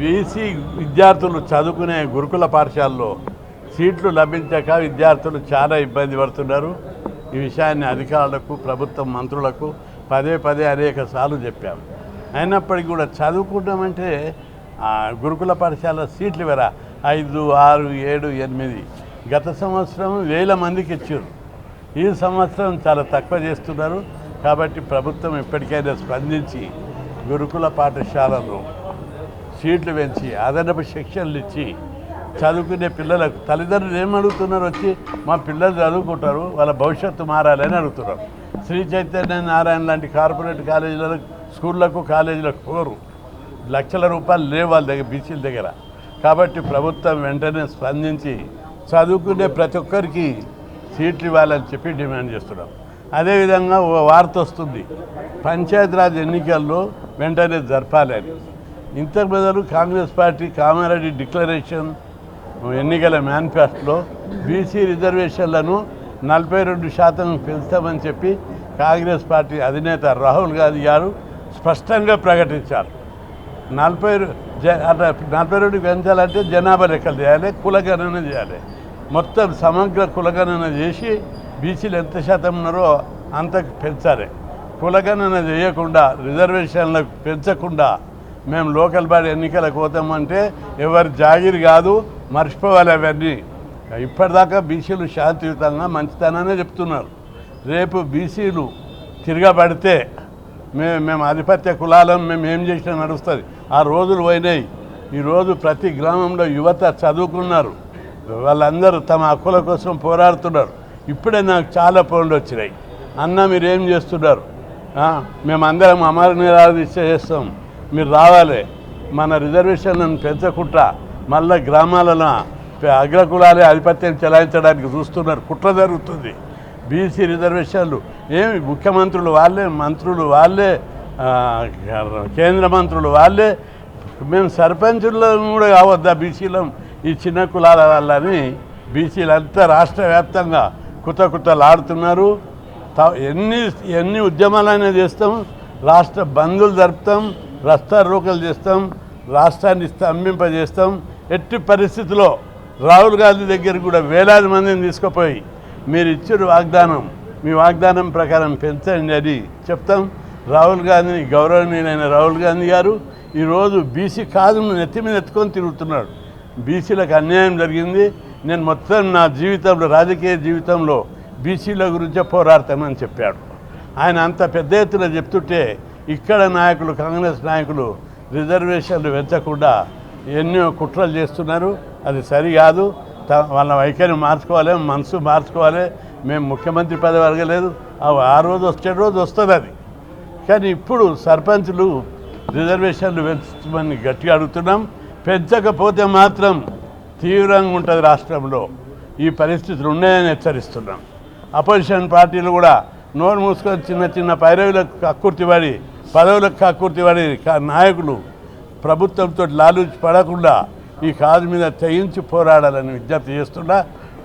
BC విద్యార్థులు చదువుకునే గురుకుల పాఠశాలలో సీట్లు లభించక విద్యార్థులు చాలా ఇబ్బంది పడుతున్నారు. ఈ విషయాన్ని అధికారులకు, ప్రభుత్వ మంత్రులకు పదే పదే అనేక సార్లు చెప్పాము. అయినప్పటికీ కూడా చదువుకుంటామంటే గురుకుల పాఠశాల సీట్లు వేరా 5, 6, 7, 8 గత సంవత్సరం 1000 మందికి ఇచ్చారు. ఈ సంవత్సరం చాలా తక్కువ చేస్తున్నారు. కాబట్టి ప్రభుత్వం ఇప్పటికైనా స్పందించి గురుకుల పాఠశాలలో సీట్లు పెంచి అదనపు శిక్షణలు ఇచ్చి చదువుకునే పిల్లలకు తల్లిదండ్రులు ఏమడుగుతున్నారు, వచ్చి మా పిల్లలు చదువుకుంటారు, వాళ్ళ భవిష్యత్తు మారాలని అడుగుతున్నారు. శ్రీ చైతన్య నారాయణ లాంటి కార్పొరేట్ కాలేజీలకు, స్కూళ్ళకు, కాలేజీలకు పోరు. లక్షల రూపాయలు లేవు వాళ్ళ దగ్గర, బీసీల దగ్గర. కాబట్టి ప్రభుత్వం వెంటనే స్పందించి చదువుకునే ప్రతి ఒక్కరికి సీట్లు ఇవ్వాలని చెప్పి డిమాండ్ చేస్తున్నాం. అదేవిధంగా ఓ వార్త వస్తుంది, పంచాయతీరాజ్ ఎన్నికల్లో వెంటనే జరపాలని. ఇంతకు బదులు కాంగ్రెస్ పార్టీ కామారెడ్డి డిక్లరేషన్ ఎన్నికల మేనిఫెస్టోలో బీసీ రిజర్వేషన్లను 42% పెంచుతామని చెప్పి కాంగ్రెస్ పార్టీ అధినేత రాహుల్ గాంధీ గారు స్పష్టంగా ప్రకటించారు. 42 పెంచాలంటే జనాభా లెక్కలు చేయాలి, కులగణన చేయాలి. మొత్తం సమగ్ర కులగణన చేసి బీసీలు ఎంత శాతం ఉన్నారో అంత పెంచాలి. కులగణన చేయకుండా, రిజర్వేషన్లకు పెంచకుండా మేము లోకల్ బాడీ ఎన్నికలకు పోతామంటే ఎవరి జాగిరి కాదు, మర్చిపోవాలి అవన్నీ. ఇప్పటిదాకా బీసీలు శాంతియుతంగా మంచితనానే చెప్తున్నారు. రేపు బీసీలు తిరగబడితే మేము ఆధిపత్య కులాలను మేము ఏం చేసినా నడుస్తుంది. ఆ రోజులు పోయినాయి. ఈరోజు ప్రతి గ్రామంలో యువత చదువుకున్నారు, వాళ్ళందరూ తమ హక్కుల కోసం పోరాడుతున్నారు. ఇప్పుడే నాకు చాలా ఫోన్లు వచ్చినాయి, అన్న మీరేం చేస్తున్నారు, మేమందరం అమర నిరాదీక్ష చేస్తాం, మీరు రావాలి, మన రిజర్వేషన్లను పెంచకుండా మళ్ళీ గ్రామాలలో అగ్రకులాలే ఆధిపత్యం చెలాయించడానికి చూస్తున్నారు. కుట్ర జరుగుతుంది. బీసీ రిజర్వేషన్లు ఏమి ముఖ్యమంత్రులు వాళ్ళే, మంత్రులు వాళ్ళే, కేంద్ర మంత్రులు వాళ్ళే. మేము సర్పంచులను కూడా కావద్దా బీసీలం, ఈ చిన్న కులాల వాళ్ళని బీసీలంతా రాష్ట్ర వ్యాప్తంగా కుతకుతలాడుతున్నారు. ఎన్ని ఉద్యమాలైనా చేస్తాం, రాష్ట్ర బంధులు జరుపుతాం, రస్తా రోకలు చేస్తాం, రాష్ట్రాన్ని స్తంభింపజేస్తాం. ఎట్టి పరిస్థితుల్లో రాహుల్ గాంధీ దగ్గర కూడా వేలాది మందిని తీసుకుపోయి మీరు ఇచ్చిన వాగ్దానం, మీ వాగ్దానం ప్రకారం పెంచండి అని చెప్తాం. రాహుల్ గాంధీని, గౌరవనీయులైన రాహుల్ గాంధీ గారు ఈరోజు బీసీ కాదును నెత్తి మీద ఎత్తుకొని తిరుగుతున్నాడు. బీసీలకు అన్యాయం జరిగింది, నేను మొత్తం నా జీవితంలో, రాజకీయ జీవితంలో బీసీల గురించే పోరాడతానని చెప్పాడు. ఆయన అంత పెద్ద ఎత్తున చెప్తుంటే ఇక్కడ నాయకులు, కాంగ్రెస్ నాయకులు రిజర్వేషన్లు పెంచకుండా ఎన్నో కుట్రలు చేస్తున్నారు. అది సరికాదు. వాళ్ళ వైఖరి మార్చుకోవాలి, మనసు మార్చుకోవాలి. మేము ముఖ్యమంత్రి పదవి అడగలేదు, ఆ రోజు వచ్చే రోజు వస్తుంది అది. కానీ ఇప్పుడు సర్పంచులు రిజర్వేషన్లు పెంచమని గట్టిగా అడుగుతున్నాం. పెంచకపోతే మాత్రం తీవ్రంగా ఉంటుంది రాష్ట్రంలో. ఈ పరిస్థితులు ఉన్నాయని హెచ్చరిస్తున్నాం. అపోజిషన్ పార్టీలు కూడా నోరు మూసుకొని చిన్న చిన్న పైరవులకు కక్కుర్తిపడి, పదవులకు కక్కుర్తిపడి నాయకులు ప్రభుత్వంతో లాలూచి పడకుండా ఈ కాజు మీద తెగించి పోరాడాలని విజ్ఞప్తి చేస్తున్నా.